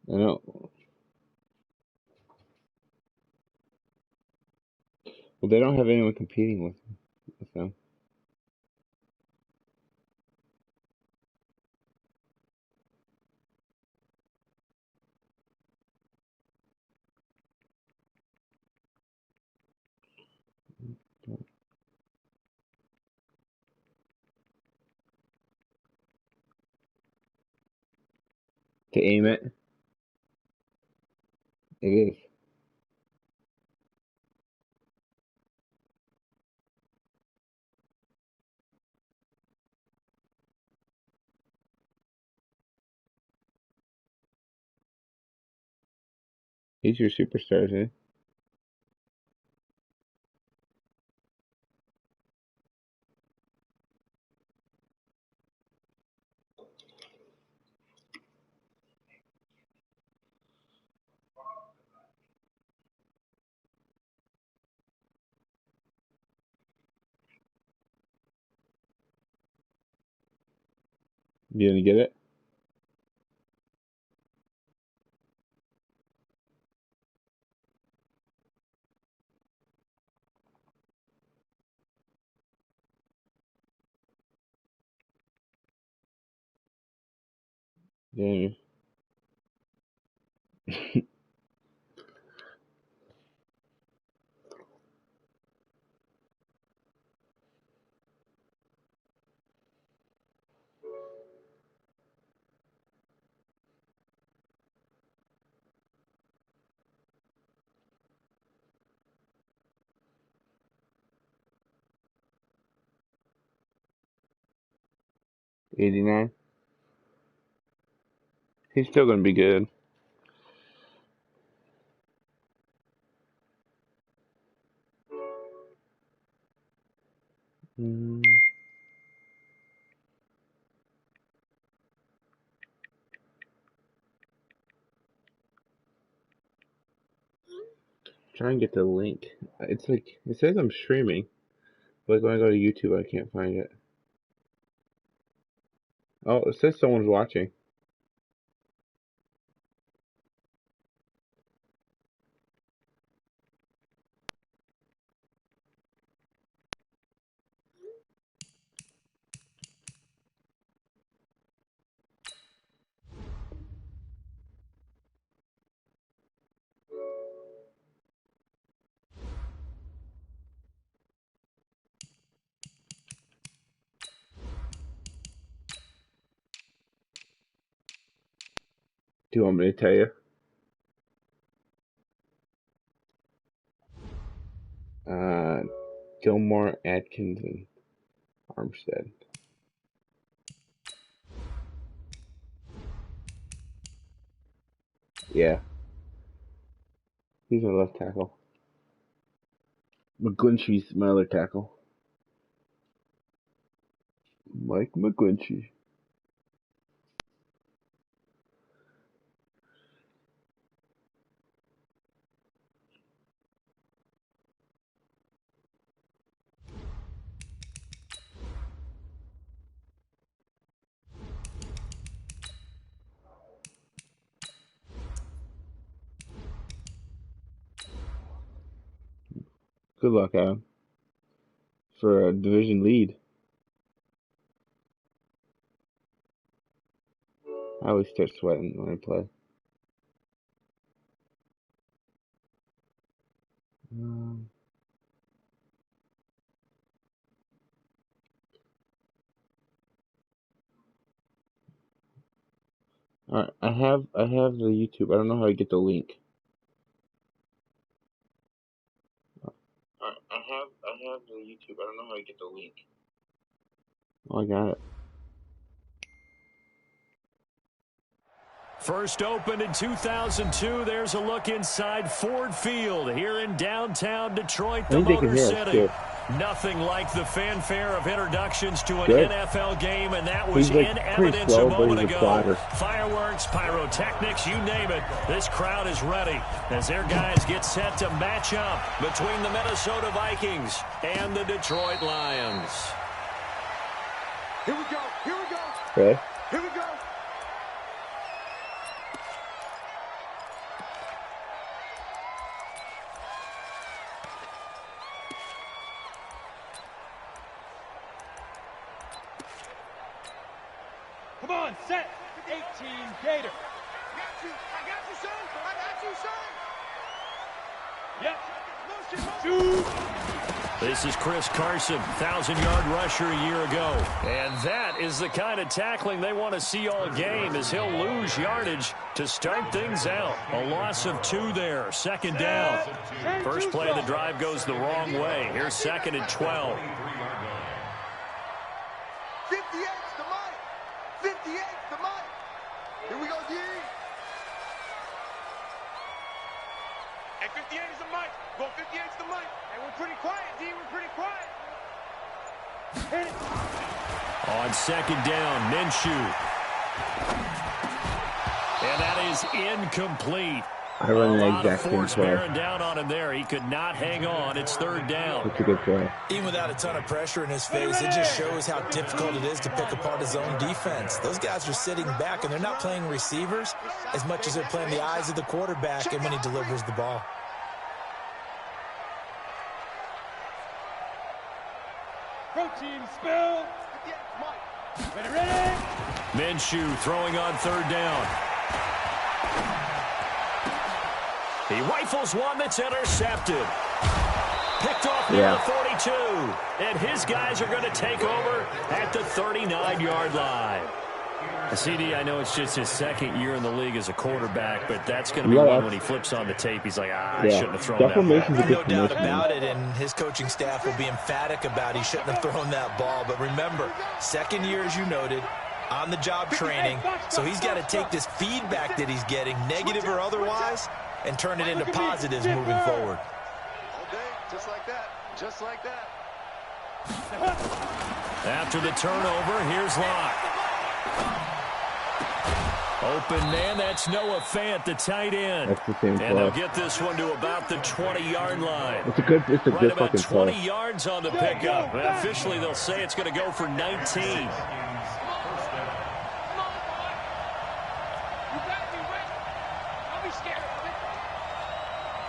I know. Well, they don't have anyone competing with them. To aim it, it is. He's your superstars, eh? You gonna get it? Yeah. 89. He's still gonna be good. Mm. Try and get the link. It's like it says I'm streaming, but when I go to YouTube, I can't find it. Oh, it says someone's watching. Do you want me to tell you? Uh, Gilmore, Atkins, and Armstead. Yeah, he's my left tackle. McGlinchey's my other tackle. Mike McGlinchey. Good luck, Adam, for a division lead. I always start sweating when I play. Um, Alright, I have the YouTube. I don't know how to get the link. I have the YouTube. I don't know how to get the link. Oh, I got it. First opened in 2002. There's a look inside Ford Field here in downtown Detroit, the Motor City. Nothing like the fanfare of introductions to an NFL game, and that was in evidence a moment ago. Fireworks, pyrotechnics, you name it. This crowd is ready as their guys get set to match up between the Minnesota Vikings and the Detroit Lions. Here we go. Here we go. Okay. Here we go. Come on, set. 18, Gator. I got you, son. I got you, son. Yep. Shoot. This is Chris Carson, 1,000-yard rusher a year ago. And that is the kind of tackling they want to see all game, as he'll lose yardage to start things out. A loss of 2 there, second down. First play of the drive goes the wrong way. Here's second and 12. 58's the mic. 58's the mic. Here we go, D. And 58 is the mic. Go 58's the mic. And we're pretty quiet, D. We're pretty quiet. Hit it. On second down, Minshew. And that is incomplete. I run the A lot of exact same force play. bearing down on him there. He could not hang on. It's third down. That's a good play. Even without a ton of pressure in his face, it just shows how difficult it is to pick apart his own defense. Those guys are sitting back, and they're not playing receivers as much as they're playing the eyes of the quarterback and when he delivers the ball. Protein spill. Ready. Minshew throwing on third down. He rifles one that's intercepted. Picked off near the 42. And his guys are going to take over at the 39-yard line. CD, I know it's just his second year in the league as a quarterback, but that's going to be one when he flips on the tape. He's like, I shouldn't have thrown that ball. No doubt about it, and his coaching staff will be emphatic about he shouldn't have thrown that ball. But remember, second year, as you noted, on-the-job training, so he's got to take this feedback that he's getting, negative or otherwise, and turn it into positives moving forward. All day, just like that. Just like that. After the turnover, here's Locke. Open man, that's Noah Fant, the tight end. That's the same play. And they'll get this one to about the 20-yard line. It's a good about fucking 20 play. yards on the pickup. And officially, they'll say it's going to go for 19.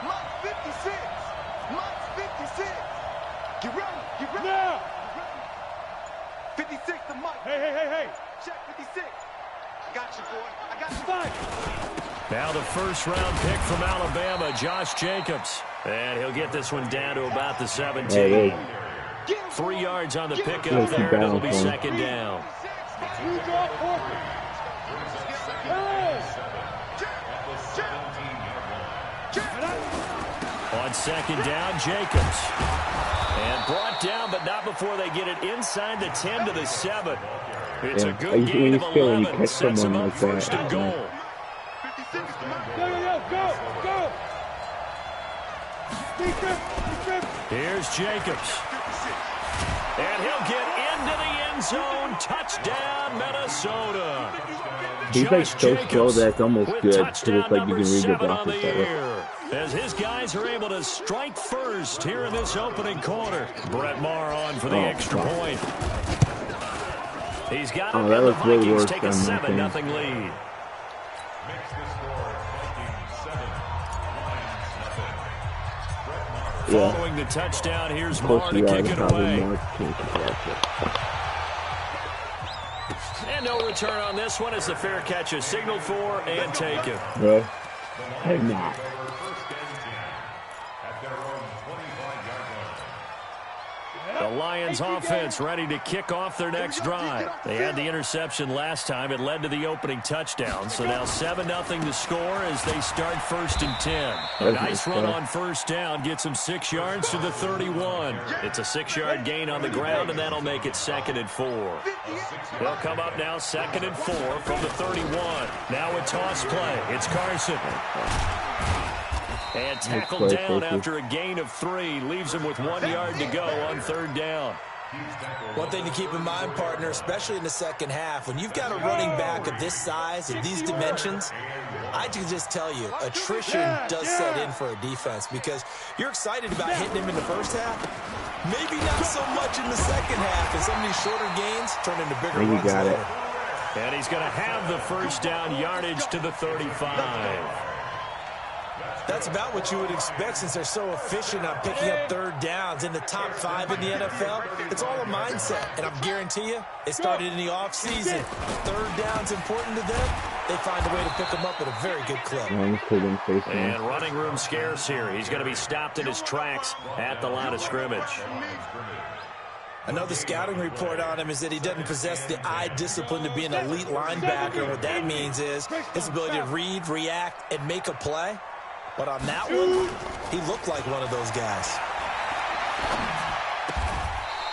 Mike 56. Mike 56. Get ready. Get ready. Now. 56 the mic. Hey. Check 56. I got you, boy. I got you. Five. Now the first-round pick from Alabama, Josh Jacobs. And he'll get this one down to about the 17. 3 yards on the pickup there, and it'll be second down. On second down, Jacobs. And brought down, but not before they get it inside the 10 to the 7. It's a good gain of 11. Sets them up first and goal. Go. Here's Jacobs. And he'll get into the end zone. Touchdown, Minnesota. He's like so slow that it's almost good. Because it's like you can read the on the doctor's year, as his guys are able to strike first here in this opening quarter. Brett Maher on for the extra point. He's got it, and the Vikings take a 7-0 lead. Following the touchdown, here's Maher to kick it away. And no return on this one as the fair catch is signaled for and taken. Bro, hey, Matt. The Lions offense ready to kick off their next drive. They had the interception last time. It led to the opening touchdown. So now 7-0 to score as they start first and 10. A nice run on first down. Gets them 6 yards to the 31. It's a 6-yard gain on the ground, and that'll make it second and 4. They'll come up now second and 4 from the 31. Now a toss play. It's Carson. And tackled down after a gain of 3. Leaves him with 1 yard to go on third down. One thing to keep in mind, partner, especially in the second half, when you've got a running back of this size, of these dimensions, I can just tell you, attrition does set in for a defense because you're excited about hitting him in the first half. Maybe not so much in the second half, and some of these shorter gains turn into bigger runs later. And he's going to have the first down, yardage to the 35. That's about what you would expect since they're so efficient on picking up third downs in the top 5 in the NFL. It's all a mindset, and I guarantee you, it started in the offseason. Third down's important to them. They find a way to pick them up at a very good clip. And running room scarce here. He's going to be stopped in his tracks at the line of scrimmage. Another scouting report on him is that he doesn't possess the eye discipline to be an elite linebacker. What that means is his ability to read, react, and make a play. But on that one, he looked like one of those guys.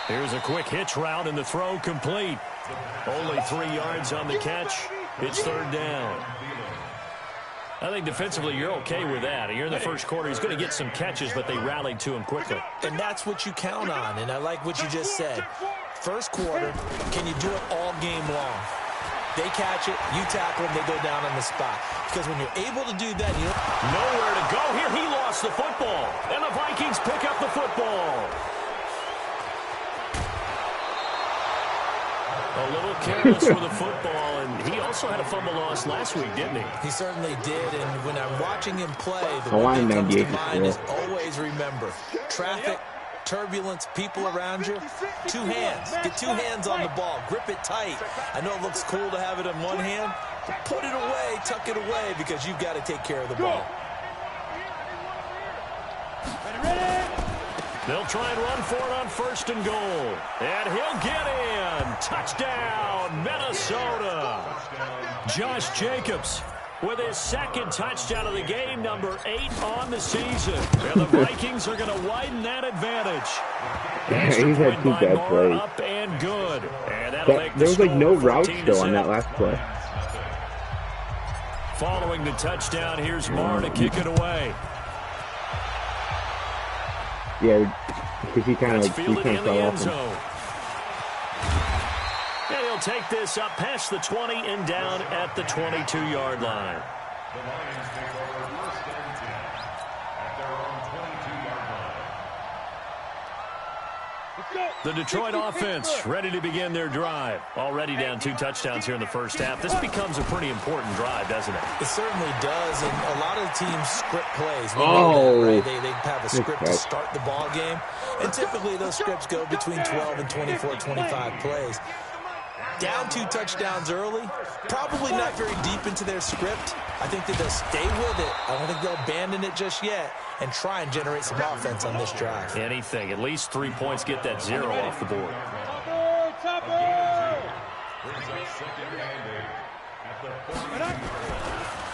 Here's a quick hitch route, and the throw complete. Only 3 yards on the catch. It's third down. I think defensively you're okay with that. You're in the first quarter. He's going to get some catches, but they rallied to him quickly. And that's what you count on, and I like what you just said. First quarter, can you do it all game long? They catch it, you tackle them, they go down on the spot. Because when you're able to do that, you nowhere to go here. He lost the football, and the Vikings pick up the football. A little careless with the football, and he also had a fumble loss last week, didn't he? He certainly did, and when I'm watching him play, the one that comes to mind is always remember, traffic, turbulence, people around you, 2 hands. Get 2 hands on the ball. Grip it tight. I know it looks cool to have it in one hand, but put it away, tuck it away, because you've got to take care of the ball. They'll try and run for it on first and goal. And he'll get in. Touchdown, Minnesota. Josh Jacobs with his second touchdown of the game, number 8 on the season. And the Vikings are going to widen that advantage. He's had 2 bad plays. Up and good. And that'll make there was like no route 14-7. still on that last play. Following the touchdown, here's Marr to kick it away. Yeah, because he kind of fell off him. And he'll take this up past the 20 and down at the 22-yard line. The Detroit offense ready to begin their drive. Already down 2 touchdowns here in the first half. This becomes a pretty important drive, doesn't it? It certainly does, and a lot of teams script plays. We know that, right? They have a script to start the ball game, and typically those scripts go between 12 and 24, 25 plays. Down 2 touchdowns early, probably not very deep into their script. I think that they'll stay with it. I don't think they'll abandon it just yet and try and generate some offense on this drive. Anything. At least 3 points, get that 0 off the board.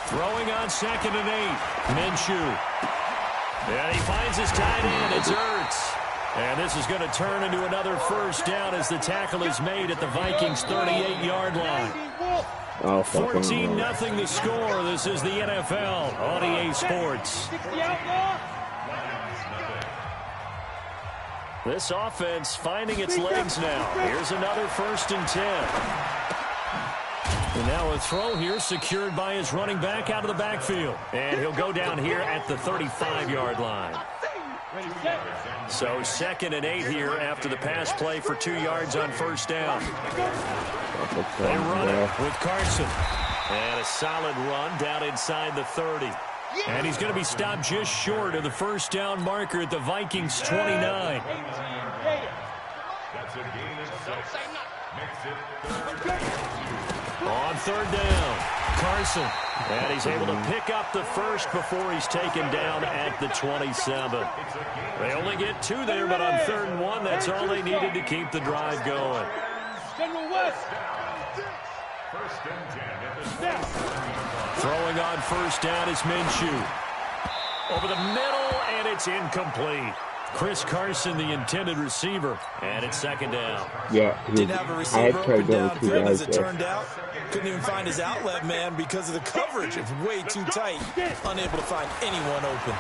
Throwing on 2nd and 8. Minshew. And he finds his tight end. It's Ertz. And this is going to turn into another first down as the tackle is made at the Vikings' 38-yard line. 14-0 the score. This is the NFL on EA Sports. This offense finding its legs now. Here's another 1st and 10. And now a throw here secured by his running back out of the backfield. And he'll go down here at the 35-yard line. So 2nd and 8 here after the pass play for 2 yards on first down. They run it with Carson. And a solid run down inside the 30. And he's going to be stopped just short of the first down marker at the Vikings' 29. On 3rd down, Carson. And he's able to pick up the first before he's taken down at the 27. They only get 2 there, but on 3rd and 1, that's all they needed to keep the drive going. Throwing on first down is Minshew. Over the middle, and it's incomplete. Chris Carson, the intended receiver, and it's 2nd down. Yeah, didn't have a receiver open downfield as it turned out. Couldn't even find his outlet man because of the coverage. It's way too tight. Unable to find anyone open.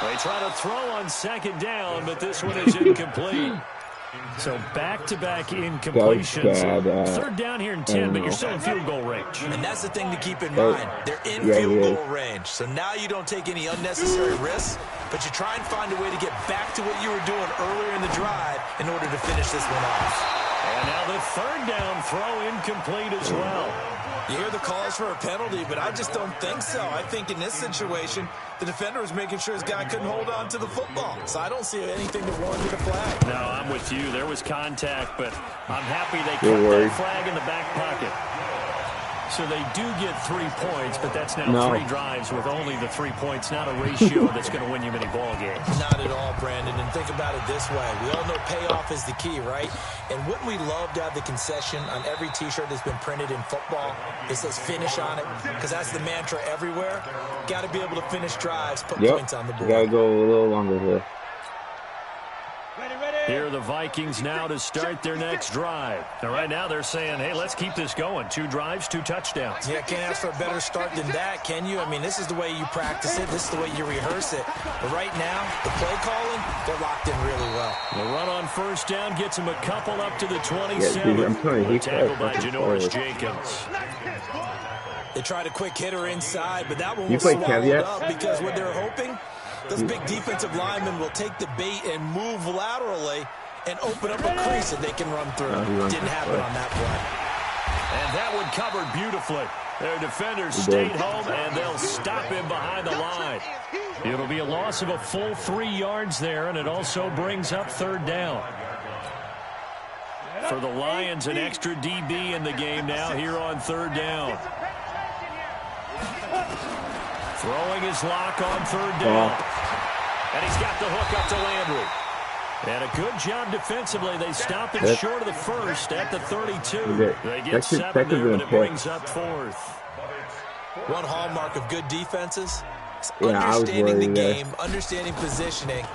They try to throw on 2nd down, but this one is incomplete. So back-to-back incompletions. 3rd down here in 10, but you're still in field goal range. And that's the thing to keep in mind. They're in field goal range. So now you don't take any unnecessary risks, but you try and find a way to get back to what you were doing earlier in the drive in order to finish this one off. And now the third down throw incomplete as well. You hear the calls for a penalty, but I just don't think so. I think in this situation, the defender was making sure his guy couldn't hold on to the football. So I don't see anything that warranted a flag. No, I'm with you. There was contact, but I'm happy they kept that flag in the back pocket. So they do get 3 points, but that's now 3 drives with only the 3 points, not a ratio that's going to win you many ball games. Not at all, Brandon. And think about it this way. We all know payoff is the key, right? And wouldn't we love to have the concession on every T-shirt that's been printed in football? It says finish on it, because that's the mantra everywhere. Got to be able to finish drives, put points on the board. Got to go a little longer here. Here are the Vikings now to start their next drive. Now, right now they're saying, hey, let's keep this going. 2 drives, 2 touchdowns. Yeah, can't ask for a better start than that, can you? I mean, this is the way you practice it. This is the way you rehearse it. But right now, the play calling, they're locked in really well. The run on first down gets him a couple up to the 27. Yeah, dude, tackled by Janoris Jenkins. They tried a quick hitter inside, but that one was swallowed up because what they're hoping, those big defensive linemen will take the bait and move laterally and open up a crease that they can run through. Didn't happen on that play. And that one covered beautifully. Their defenders stayed home, and they'll stop him behind the line. It'll be a loss of a full 3 yards there, and it also brings up third down. For the Lions, an extra DB in the game now here on third down. Throwing his lock on third down. And he's got the hook up to Landry. And a good job defensively. They stop it short of the first at the 32. They get 7 there, but it brings up fourth. One hallmark of good defenses is understanding the game, understanding positioning,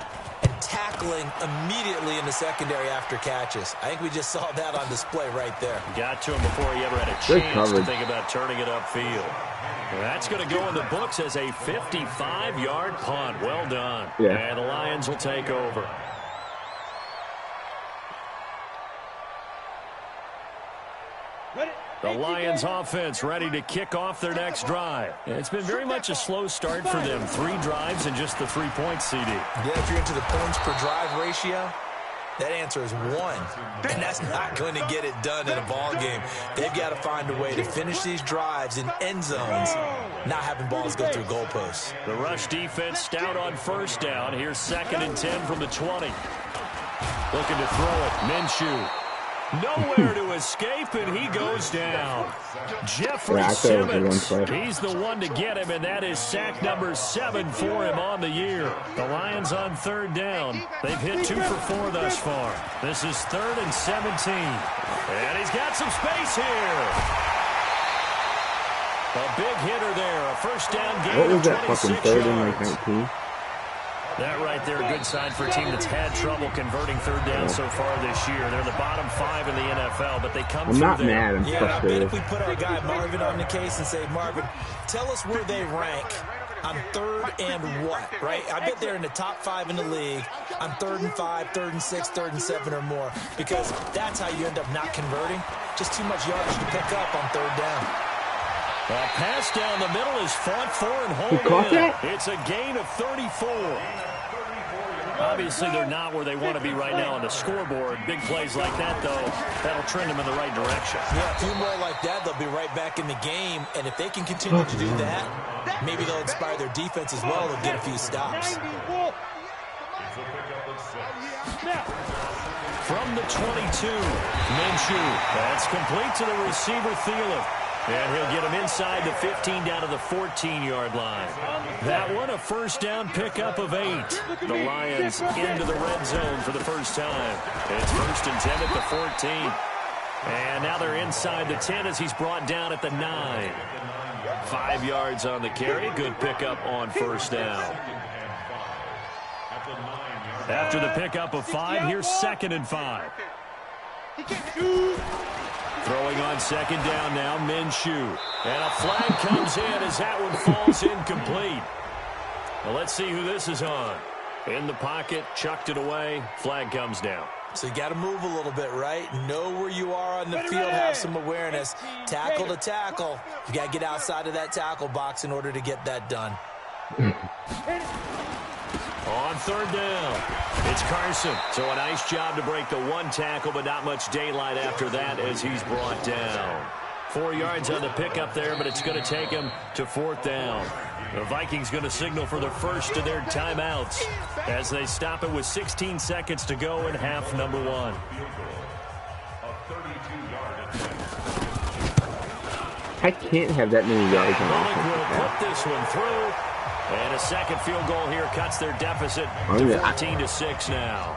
and tackling immediately in the secondary after catches. I think we just saw that on display right there. Got to him before he ever had a chance to think about turning it upfield. That's going to go in the books as a 55-yard punt. Well done. Yeah. And the Lions will take over. The Lions offense ready to kick off their next drive. It's been very much a slow start for them. 3 drives and just the 3-point CD. Yeah, if you're into the points per drive ratio, that answer is 1. And that's not going to get it done in a ball game. They've got to find a way to finish these drives in end zones, not having balls go through goalposts. The rush defense stout on first down. Here's 2nd and 10 from the 20. Looking to throw it. Minshew. Nowhere to escape, and he goes down. Jeffrey Simmons, he's the one to get him, and that is sack number 7 for him on the year. The Lions on third down. They've hit 2 for 4 thus far. This is 3rd and 17. And he's got some space here. A big hitter there. A first down gain. What was that fucking 3rd and 19? That right there, a good sign for a team that's had trouble converting third down so far this year. They're the bottom 5 in the NFL, but they come through not there. mad. I'm I bet frustrated. if we put our guy Marvin on the case and say, Marvin, tell us where they rank on 3rd and what, right? I bet they're in the top 5 in the league on 3rd and 5, 3rd and 6, 3rd and 7 or more, because that's how you end up not converting. Just too much yardage to pick up on 3rd down. A pass down the middle is fought for and hauled in. It's a gain of 34. Obviously, they're not where they want to be right now on the scoreboard. Big plays like that, though, that'll trend them in the right direction. Yeah, a few more like that, they'll be right back in the game. And if they can continue to do that, maybe they'll inspire their defense as well and get a few stops. From the 22, Minshew. That's complete to the receiver, Thielen. And he'll get him inside the 15 down to the 14-yard line. That one, a first down pickup of 8. The Lions into the red zone for the first time. It's 1st and 10 at the 14. And now they're inside the 10 as he's brought down at the 9. 5 yards on the carry. Good pickup on first down. After the pickup of 5, here's 2nd and 5. Throwing on 2nd down now, Minshew. And a flag comes in as that one falls incomplete. Well, let's see who this is on. In the pocket, chucked it away, flag comes down. So you got to move a little bit, right? Know where you are on the field, have some awareness. Tackle to tackle. You got to get outside of that tackle box in order to get that done. On third down, it's Carson. So a nice job to break the one tackle, but not much daylight after that as he's brought down. 4 yards on the pickup there, but it's going to take him to fourth down. The Vikings going to signal for the first of their timeouts as they stop it with 16 seconds to go in half number 1. I can't have that many yards on Bullock offense. will put this one through. And a second field goal here cuts their deficit to 14-6 now.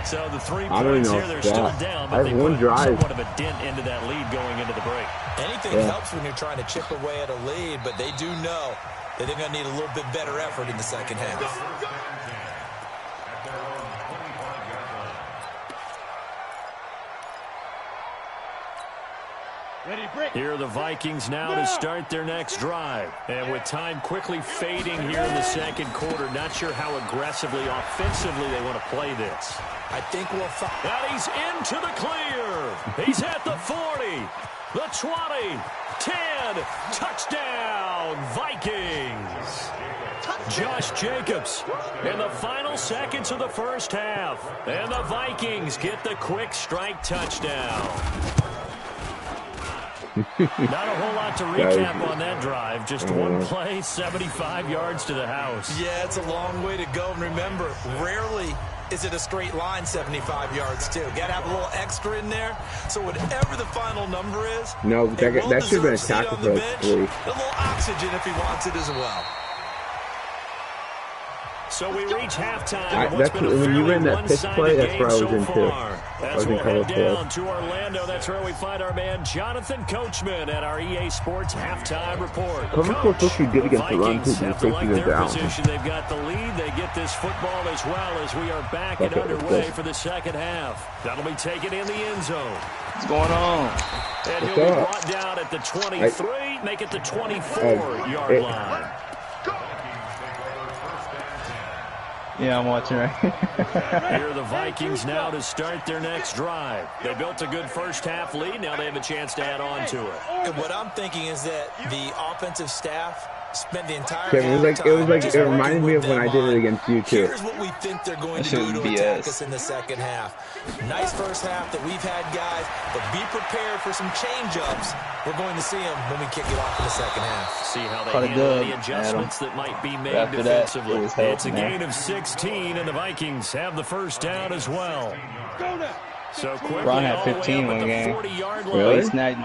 So the 3 points here, they're still down, but they put somewhat of a dent into that lead going into the break. Anything helps when you're trying to chip away at a lead, but they do know that they're going to need a little bit better effort in the second half. Here are the Vikings now to start their next drive. And with time quickly fading here in the second quarter, not sure how aggressively, offensively they want to play this. I think we'll find. And he's into the clear. He's at the 40, the 20, 10. Touchdown, Vikings. Josh Jacobs in the final seconds of the first half. And the Vikings get the quick strike touchdown. Not a whole lot to recap on that drive. Just one play, 75 yards to the house. Yeah, it's a long way to go. And remember, rarely is it a straight line 75 yards, too. Got to have a little extra in there. So whatever the final number is, no, that should have been a tackle for like 3. A little oxygen if he wants it as well. So we reach halftime. When you ran that pitch play, that's where I was in too. As we'll head down to Orlando, that's where we find our man Jonathan Coachman at our EA Sports halftime report. Coach, you good against the run too. Have to like their position. They've got the lead. They get this football as well as we are back and underway for the second half. That'll be taken in the end zone. What's going on? And he'll be brought down at the 23, make it the 24-yard line. Yeah, I'm watching right Here are the Vikings now to start their next drive. They built a good first half lead. Now they have a chance to add on to it. And what I'm thinking is that the offensive staff spent the entire it reminded me of when I did it against you too. Here's what we think they're going to do to attack us in the second half. Nice first half that we've had, guys, but be prepared for some change-ups. We're going to see them when we kick it off in the second half. See how they handle any adjustments that might be made defensively. It's a gain of 16, and the Vikings have the first down as well. So quickly, Ron had 15 one game. Really? He snagged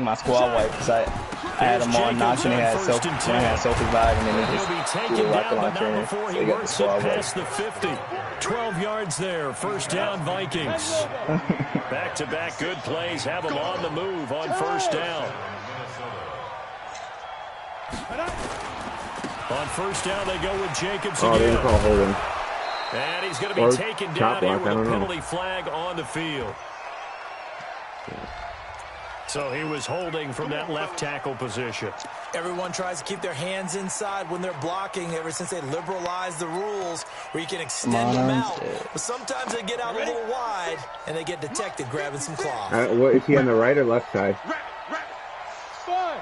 my squad wipe because I had him on knocks and he had self-revive and then he just threw a rocket launcher in. So he got the squad wipe. The 50. 12 yards there. First down, Vikings. Back-to-back good plays have them on the move on first down. On first down, they go with Jacobs again. Oh, they didn't call holding. And he's going to be taken down here with a penalty flag on the field. So he was holding from that left tackle position. Everyone tries to keep their hands inside when they're blocking ever since they liberalized the rules where you can extend them out. But sometimes they get out a little wide and they get detected grabbing some claws. What, is he on the right or left side? Five.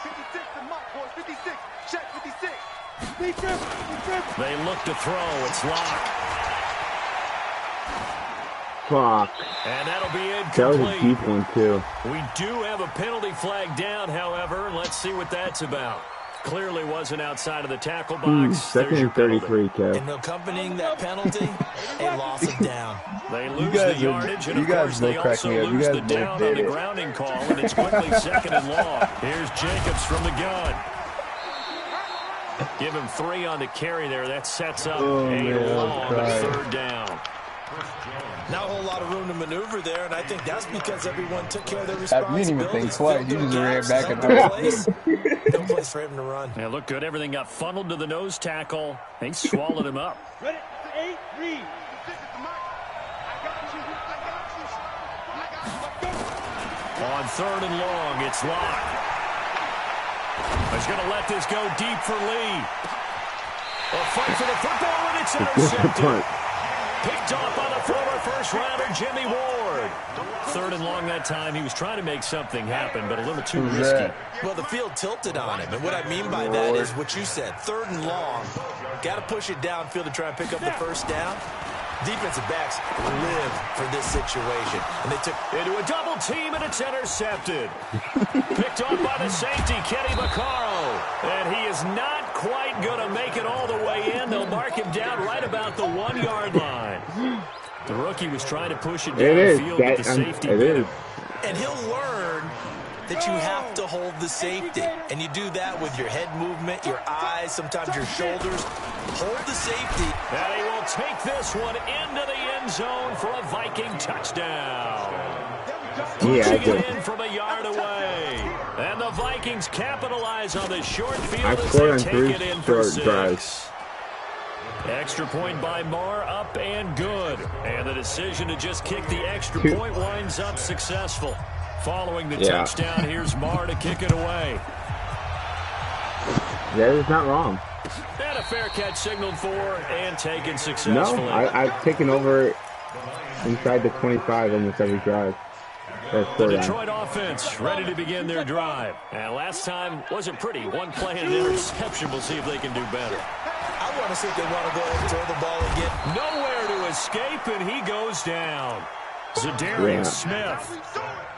56 to Mike, boys. 56. Check 56. They look to throw. It's locked. Fuck. And that'll be incomplete. That was a deep one, too. We do have a penalty flag down, however. Let's see what that's about. Clearly wasn't outside of the tackle box. Second and 33, Kev. And accompanying that penalty, a loss of down. They lose the yardage, and of course they also lose the down on the grounding call, and it's quickly second and long. Here's Jacobs from the gun. Give him 3 on the carry there. That sets up a long third down. Not a whole lot of room to maneuver there, and I think that's because everyone took care of their responsibilities. You didn't even think twice. You just ran back at No place for him to run. Yeah, looked good. Everything got funneled to the nose tackle. They swallowed him up. Ready? 8, read. On third and long, it's locked. He's going to let this go deep for Lee. A fight for the football, and it's intercepted. Picked off by the former first-rounder Jimmy Ward. Third and long that time. He was trying to make something happen, but a little too risky. Well, the field tilted on him, and what I mean by that is what you said. Third and long. Got to push it downfield to try and pick up the first down. Defensive backs live for this situation. And they took into a double team, and it's intercepted. Picked off by the safety, Kenny Vaccaro. And he is not quite going to make it all the way in. They'll mark him down right about the 1-yard line. The rookie was trying to push it downfield, but the safety bit him. And he'll learn that you have to hold the safety. And you do that with your head movement, your eyes, sometimes your shoulders. Hold the safety. And he will take this one into the end zone for a Viking touchdown. Pushing it in from a yard away. And the Vikings capitalize on the short field as they take it in for 6. Extra point by Marr, up and good. And the decision to just kick the extra point winds up successful. Following the touchdown, here's Marr to kick it away. That is not wrong. And a fair catch signaled for and taken successfully. No, I've taken over inside the 25 almost every drive. The Detroit offense ready to begin their drive. And last time wasn't pretty. One play and an interception. We'll see if they can do better. I want to see if they want to go ahead and throw the ball again. Nowhere to escape, and he goes down. Zadarius Smith.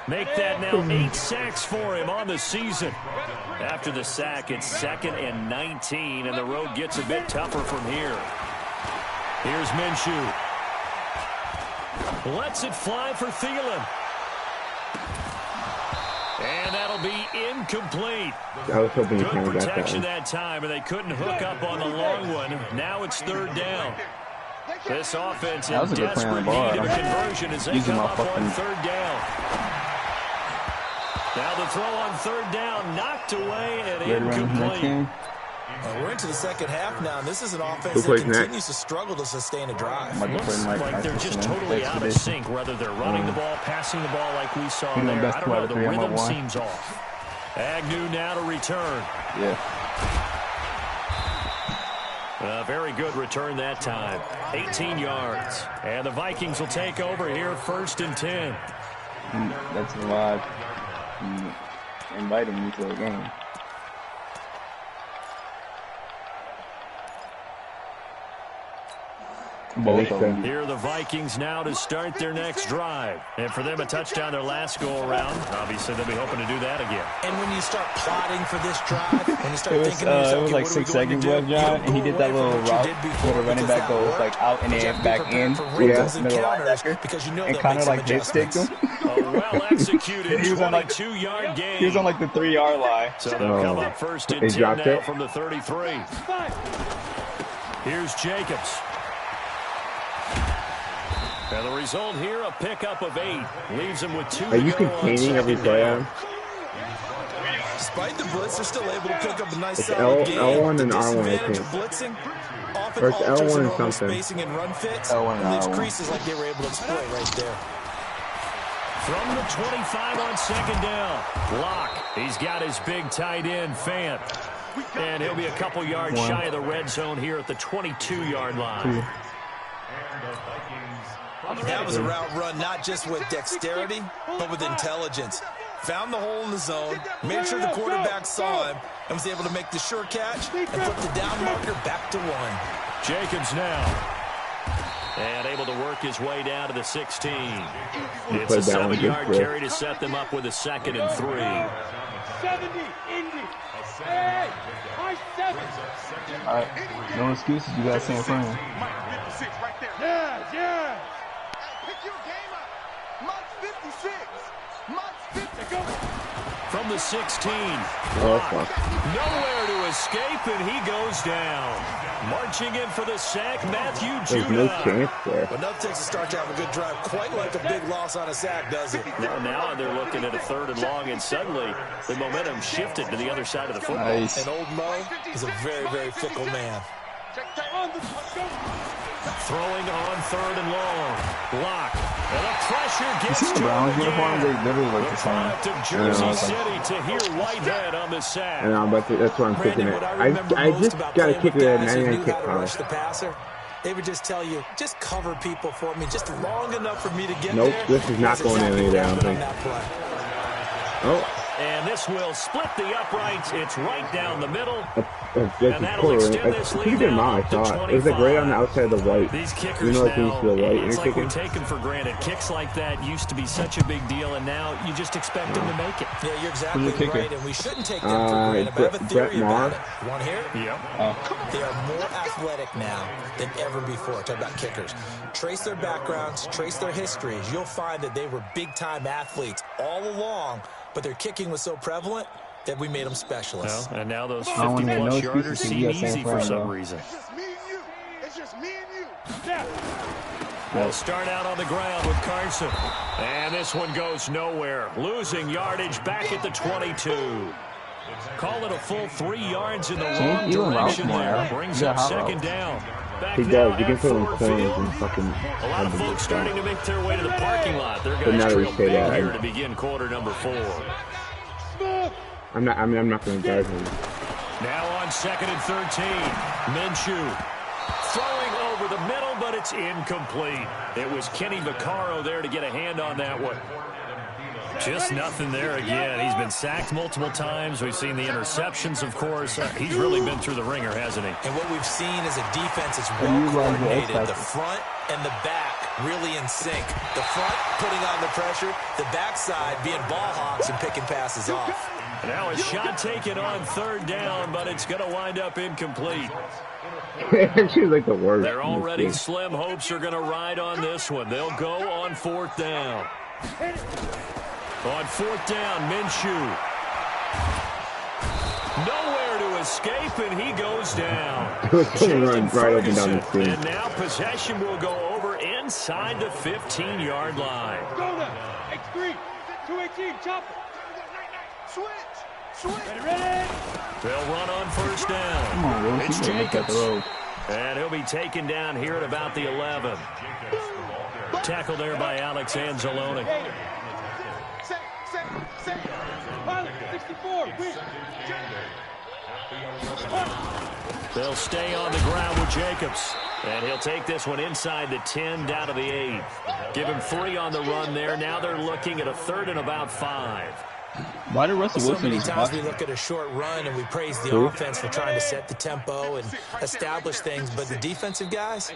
Make that now 8 sacks for him on the season. After the sack, it's 2nd and 19, and the road gets a bit tougher from here. Here's Minshew. Lets it fly for Thielen. And that'll be incomplete. I was hoping good protection that time, and they couldn't hook up on the long one. Now it's 3rd down. This offense in desperate need of a conversion as they come up on 3rd down. Now the throw on 3rd down, knocked away and incomplete. We're into the second half now, and this is an offense that continues to struggle to sustain a drive. Looks like they're just totally out of sync, whether they're running the ball, passing the ball like we saw there. I don't know, the rhythm seems off. Agnew now to return. Very good return that time. 18 yards. And the Vikings will take over here, 1st and 10. That's a lot. Inviting me to the game. Here are the Vikings now to start their next drive. And for them, a touchdown their last go-around. Obviously, they'll be hoping to do that again. And when you start plotting for this drive, when you start thinking to yourself, it was like 6 seconds left, John, and he did that little route where the running back goes like out and then back in. Middle linebacker. And kind of like dip-sticked him. A well-executed 22-yard game. He was on like the 3-yard line. So they'll come up 1st and 10 now from the 33. Here's Jacobs. And the result here, a pickup of 8. Leaves him with 2 to go. Are you containing every play on? Despite the blitz, they're still able to pick up a nice it's solid game. L1 and R1, I think. Blitzing, or it's L1 and something. Spacing and run fits. L1 and leaves R1. creases like they were able to exploit right there. From the 25 on 2nd down. Block. He's got his big tight end, Fant. And he'll be a couple yards shy of the red zone here at the 22-yard line. That was a route run not just with dexterity, but with intelligence. Found the hole in the zone, made sure the quarterback saw him, and was able to make the sure catch and put the down marker back to 1. Jacobs now. And able to work his way down to the 16. It's a 7-yard carry to set them up with a 2nd and 3. 70, Indy. Hey, high 7. All right, no excuses. You got to stay in front of him. Yeah. Pick your game up. Mark 56. Mark 50. Go. From the 16. Nowhere to escape, and he goes down. Marching in for the sack, Matthew Judah. There's no chance there. Enough takes to start to have a good drive. Quite like a big loss on a sack, does it? Now they're looking at a 3rd and long, and suddenly the momentum shifted to the other side of the football. Nice. And old Mo is a very, very fickle man. Throwing on 3rd and long. Block. And the pressure gets to him. Browns uniform, they literally look the same. Product of Jersey City to hear Whitehead on the sack. And that's what I'm thinking. I just got to kick it at 99 kick pass. The passer, they would just tell you, just cover people for me, just long enough for me to get there. there. Nope, this is not going anywhere, I don't think. Oh. And this will split the uprights. It's right down the middle. And that'll extend this lead down to 25. It was like right on the outside of the white. These kickers it's like we're taken for granted. Kicks like that used to be such a big deal, and now you just expect them to make it. Yeah, you're exactly right, and we shouldn't take them for granted. But I have a theory about it. You want to hear it? Yeah. They are more athletic now than ever before. Talk about kickers. Trace their backgrounds, trace their histories. You'll find that they were big-time athletes all along, but their kicking was so prevalent that we made them specialists. Well, and now those 50-plus yarders seem easy for some reason. It's just me and you. It's just me and you. Yeah. They'll start out on the ground with Carson. And this one goes nowhere. Losing yardage back at the 22. Call it a full 3 yards in the wrong direction there. Brings up second down. He does. You can put him in corners and fucking... A lot of folks starting to make their way to the parking lot. They're going to trail big here to begin quarter number 4. I'm not going to guard him. Now on 2nd and 13. Minshew throwing over the middle, but it's incomplete. It was Kenny Vaccaro there to get a hand on that one. Just nothing there again. He's been sacked multiple times. We've seen the interceptions, of course. He's really been through the ringer, hasn't he? And what we've seen is a defense that's well coordinated. The front and the back really in sync. The front putting on the pressure. The backside being ball hawks and picking passes off. Now a shot taken on 3rd down, but it's going to wind up incomplete. She's like the worst. They're already slim hopes are going to ride on this one. They'll go on 4th down. On 4th down, Minshew. Nowhere to escape, and he goes down. And now possession will go over inside the 15-yard line. Go now. X3. 218. Chop it. Switch. Ready. They'll run on 1st down. It's Jacobs. And he'll be taken down here at about the 11. Tackled there by Alex Anzalone. Pilot, 64. They'll stay on the ground with Jacobs. And he'll take this one inside the 10 down to the 8. Give him 3 on the run there. Now they're looking at a 3rd and about 5. Why did Russell Wilson? So many times we look at a short run and we praise the offense for trying to set the tempo and establish things, but the defensive guys,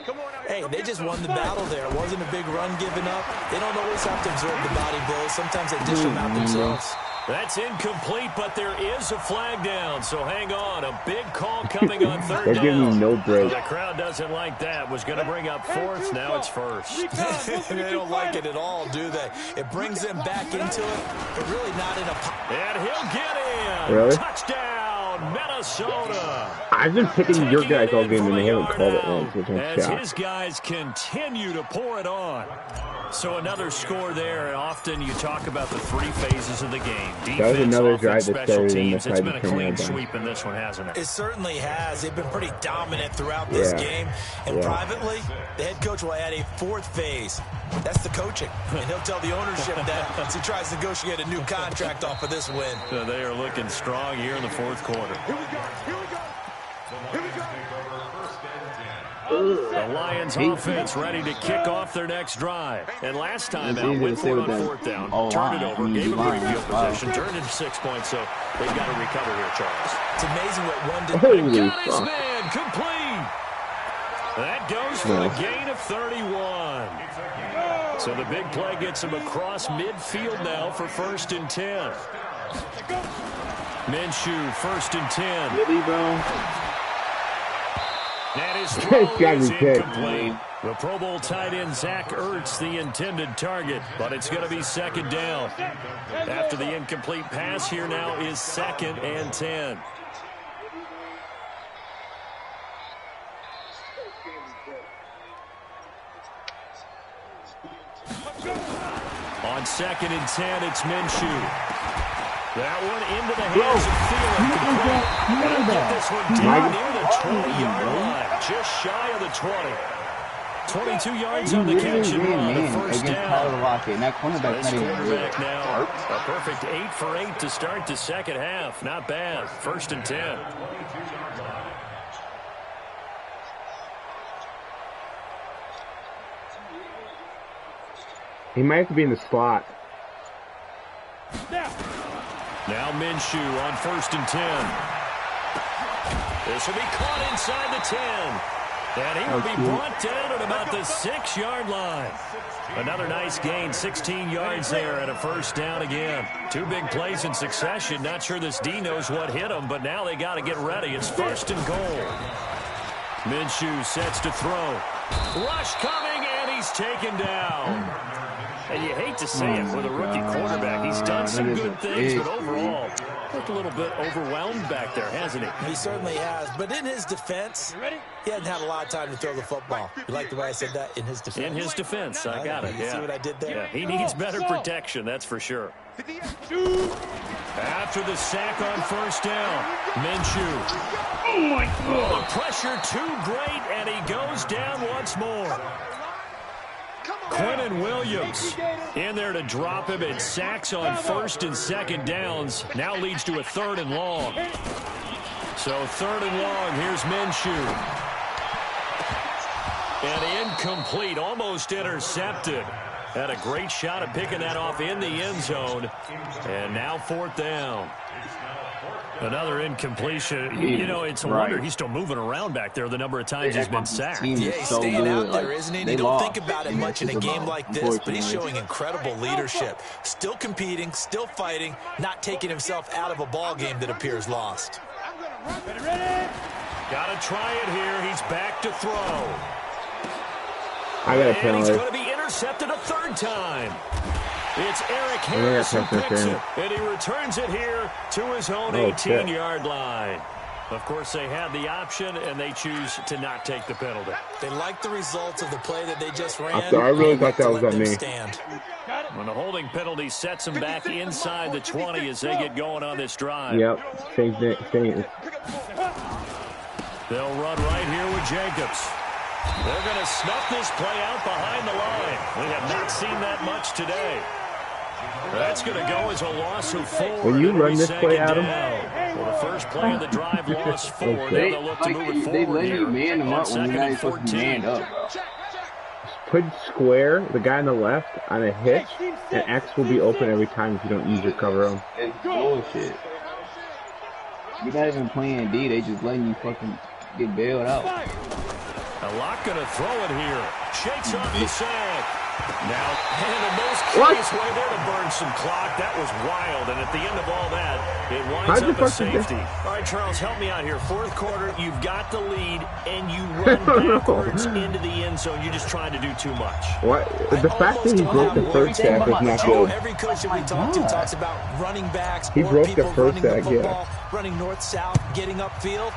hey, they just won the battle there. It wasn't a big run given up. They don't always have to absorb the body blows. Sometimes they dish them out themselves. That's incomplete, but there is a flag down, so hang on. A big call coming on 3rd down. They're giving me no break. The crowd doesn't like that. Was going to bring up 4th, now it's 1st. They don't like it at all, do they? It brings them back into it, but really not in a... And he'll get in. Really? Touchdown, Minnesota. I've been picking your guys all game, and they haven't called it once, which I'm as shocked. his guys continue to pour it on. So another score there, and often you talk about the 3 phases of the game. Defense, that was another offense, drive that special started teams. in the It's been a clean sweep in this one, hasn't it? It certainly has. They've been pretty dominant throughout this game. And privately, the head coach will add a 4th phase. That's the coaching. And he'll tell the ownership that as he tries to negotiate a new contract off of this win. So they are looking strong here in the 4th quarter. Here we go. Here we go. Here we go. The Lions offense ready to kick off their next drive. And last time out, went for it on 4th down, turned it over, gave a great field possession, turned into 6 points, so they've got to recover here, Charles. It's amazing what one did. Got his man complete. That goes for a gain of 31. So the big play gets him across midfield now for 1st and 10. Minshew, 1st and 10. Really, bro? And his throw is incomplete. The Pro Bowl tight end Zach Ertz, the intended target, but it's going to be 2nd down. After the incomplete pass, here now is 2nd and 10. On 2nd and 10, it's Minshew. That one into the hands of Thielen. And he'll get this one down near the 20-yard line, just shy of the 20. 22 yards on the catch and run, the 1st down. This quarterback now, a perfect 8 for 8 to start the 2nd half. Not bad. 1st and 10. He might have to be in the slot. Now Now Minshew on 1st and 10. This will be caught inside the 10. And he will be brought down at about the 6-yard line. Another nice gain, 16 yards there and a 1st down again. 2 big plays in succession. Not sure this D knows what hit him, but now they got to get ready. It's 1st and goal. Minshew sets to throw. Rush coming, and he's taken down. And you hate to say it with a rookie quarterback. He's done some good things, but overall, looked a little bit overwhelmed back there, hasn't he? He certainly has. But in his defense, he hasn't had a lot of time to throw the football. You like the way I said that? In his defense? In his defense, I got it. You see what I did there? Yeah, he needs better protection, that's for sure. After the sack on 1st down, Minshew. Oh, my God. The pressure too great, and he goes down once more. Quentin Williams in there to drop him, and sacks on 1st and 2nd downs. Now leads to a 3rd and long. So 3rd and long, here's Minshew. And incomplete, almost intercepted. Had a great shot at picking that off in the end zone. And now 4th down. Another incompletion. You know, it's a wonder he's still moving around back there the number of times he's been sacked. Yeah, he's staying out there, isn't he? You don't think about it much in a game like this, but he's showing incredible leadership. Still competing, still fighting, not taking himself out of a ball game that appears lost. Got to try it here. He's back to throw. I got a And he's penalty. going to be intercepted a 3rd time. It's Eric Harris who picks it, and he returns it here to his own 18-yard line. Of course, they had the option, and they choose to not take the penalty. They like the results of the play that they just ran. I really thought that was on me. When the holding penalty sets them back inside the 20 as they get going on this drive. Yep, same. They'll run right here with Jacobs. They're going to snuff this play out behind the line. We have not seen that much today. That's going to go as a loss of 4. When you run this play, Adam? Well, the first play of the drive lost 4. Now they'll look to move it forward. They let you man them up when you're not supposed to man up. Put square, the guy on the left, on a hitch, and X will be open every time if you don't use your cover on. It's bullshit. You're not even playing D, they just letting you fucking get bailed out. A lot going to throw it here. Shakes off the sack. Now, and the most curious way there to burn some clock. That was wild. And at the end of all that, it winds up a safety. All right, Charles, help me out here. 4th quarter, you've got the lead, and you run backwards into the end zone. You're just trying to do too much. What? The fact that he broke the 1st sack is not good. Every coach that we talk to talks about running backs. He broke the 1st sack, running north-south, getting upfield.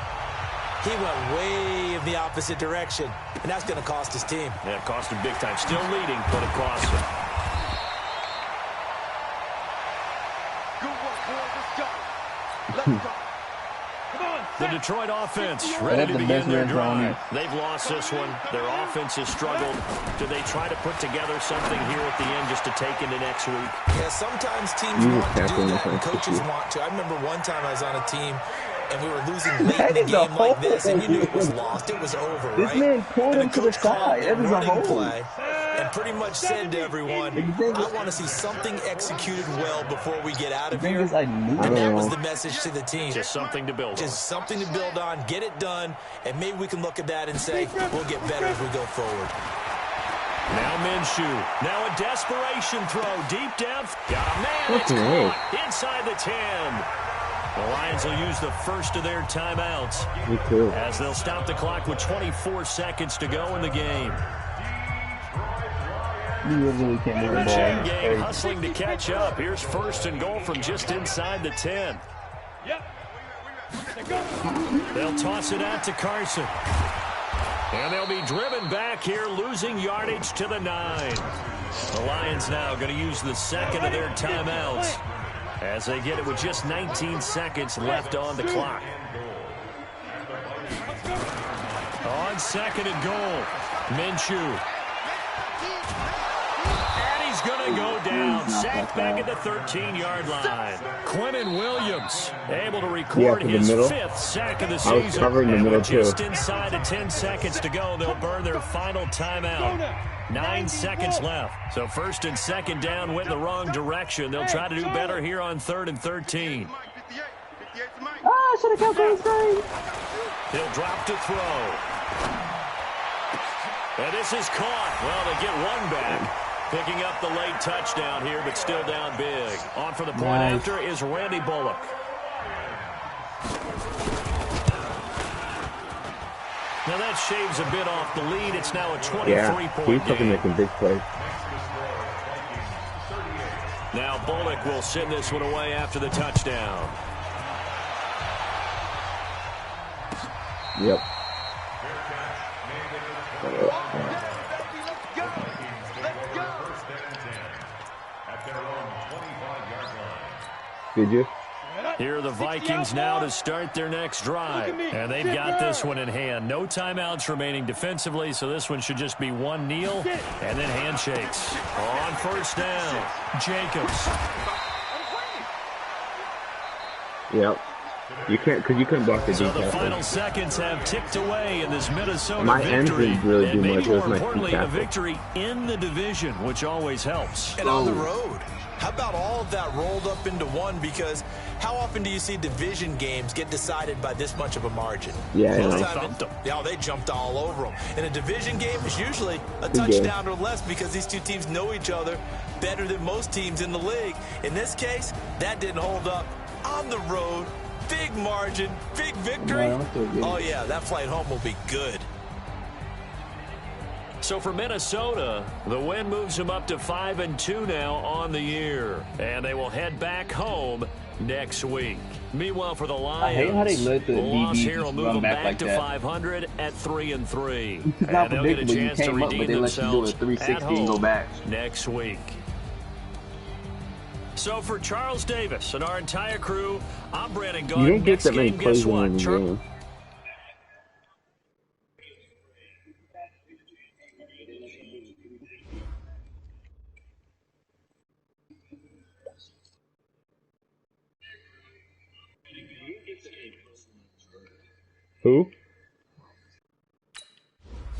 He went way in the opposite direction, and that's going to cost his team. Yeah, it cost him big time. Still leading, but it cost him. The Detroit offense ready to begin their drive. They've lost this one. Their offense has struggled. Do they try to put together something here at the end just to take into next week? Yeah, sometimes teams want to do that, and coaches want to. I remember one time I was on a team, and we were losing late in the game like this, and you knew it was lost. It was over, right? This man pulled him to the side. That was a running hole. play, and pretty much said to everyone, I want to see something executed well before we get out of here. And that was the message to the team. Just something to build on. Just something to build on, get it done, and maybe we can look at that and say, we'll get better as we go forward. Now Minshew. Now a desperation throw deep down. Got a man. It's caught inside the 10. The Lions will use the first of their timeouts as they'll stop the clock with 24 seconds to go in the game. The chain gang hustling to catch up. Here's 1st and goal from just inside the 10. They'll toss it out to Carson. And they'll be driven back here, losing yardage to the 9. The Lions now going to use the second of their timeouts as they get it with just 19 seconds left on the clock. On 2nd and goal, Minshew. And he's going to go down. Sacked back at the 13-yard line. Quentin Williams able to record his 5th sack of the season. I was covering the middle too. Just inside of 10 seconds to go, they'll burn their final timeout. 9 seconds left. So 1st and 2nd down went the wrong direction. They'll try to do better here on 3rd and 13. Ah, should have kept going straight. He'll drop to throw. And this is caught. Well, they get one back. Picking up the late touchdown here, but still down big. On for the point after is Randy Bullock. Now that shaves a bit off the lead. It's now a 23-point he's fucking making big plays. Now Bullock will send this one away after the touchdown. Yep. Did you? Here are the Vikings now to start their next drive. And they've got this one in hand. No timeouts remaining defensively, so this one should just be one kneel and then handshakes. On 1st down, Jacobs. Yep. You can't, because you couldn't block the So the final seconds have ticked away in this Minnesota my victory. Ends really do and maybe much. more importantly, a victory in the division, which always helps. And on the road. How about all of that rolled up into one? Because how often do you see division games get decided by this much of a margin? Yeah, they jumped all over them. In a division game, it's usually a touchdown or less because these two teams know each other better than most teams in the league. In this case, that didn't hold up. On the road, big margin, big victory. Oh, yeah, that flight home will be good. So for Minnesota, the win moves them up to 5-2 now on the year. And they will head back home next week. Meanwhile, for the Lions, I hate how they let the loss DBs here will move them back like to that. 500 at 3-3. It's not and they'll get a predictable. chance You to came up, redeem but they let you do a themselves 360 and go back. next week. So for Charles Davis and our entire crew, I'm Brandon Gunn. You don't get that many game, plays guess what? in the game. Who?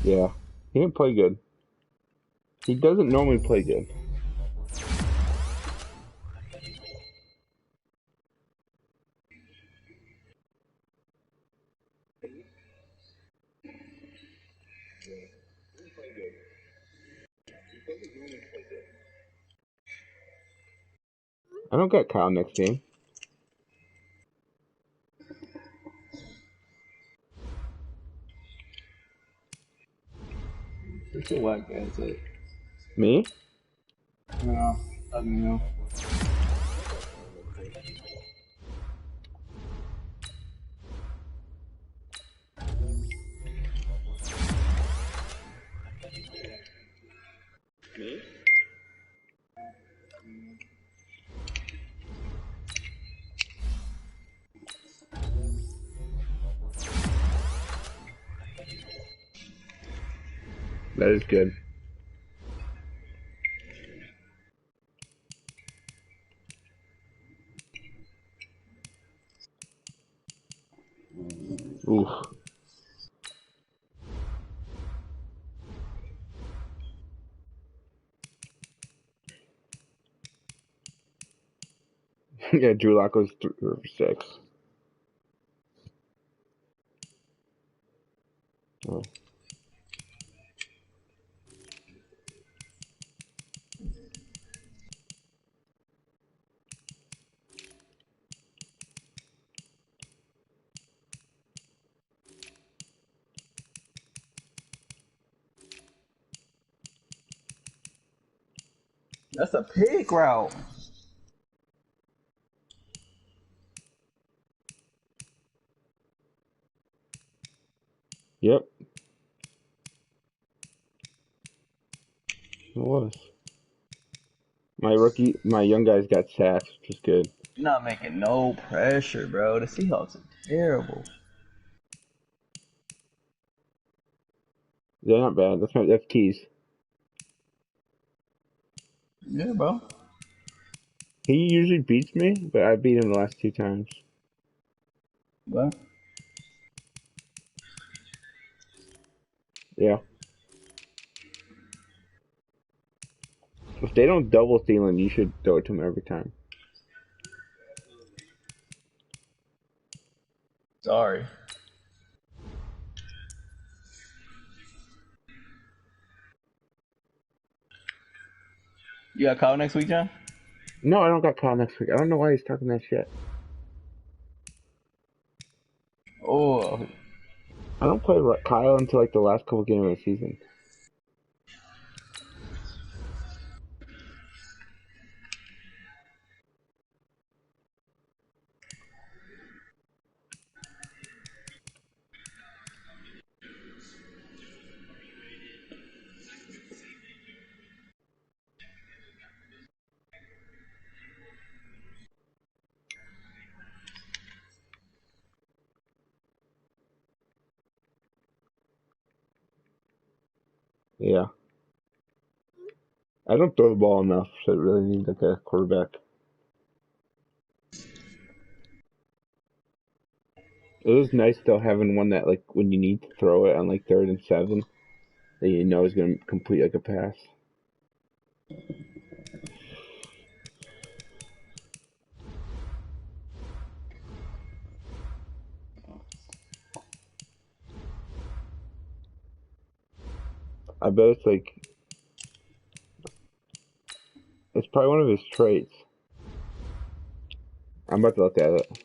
Yeah, he didn't play good. He doesn't normally play good. I don't get Kyle next game. It's a white guy, that's it. Me? No, I don't know. Me? That is good. Oof. Yeah, Drew Lock was 3 for 6. Oh. That's a pig route. Yep. It was. My young guys got sacked, which is good. You're not making no pressure, bro. The Seahawks are terrible. They're not bad. That's Keys. Yeah, bro. He usually beats me, but I beat him the last 2 times. What? Yeah. If they don't double Thielen, you should throw it to him every time. Sorry. You got call next week, John? No, I don't got call next week. I don't know why he's talking that shit. Oh. I don't play Kyle until like the last couple games of the season. Yeah. I don't throw the ball enough, so it really needs like a quarterback. It was nice though having one that like when you need to throw it on like 3rd and 7, that you know is gonna complete like a pass. I bet it's like it's probably one of his traits. I'm about to look at it.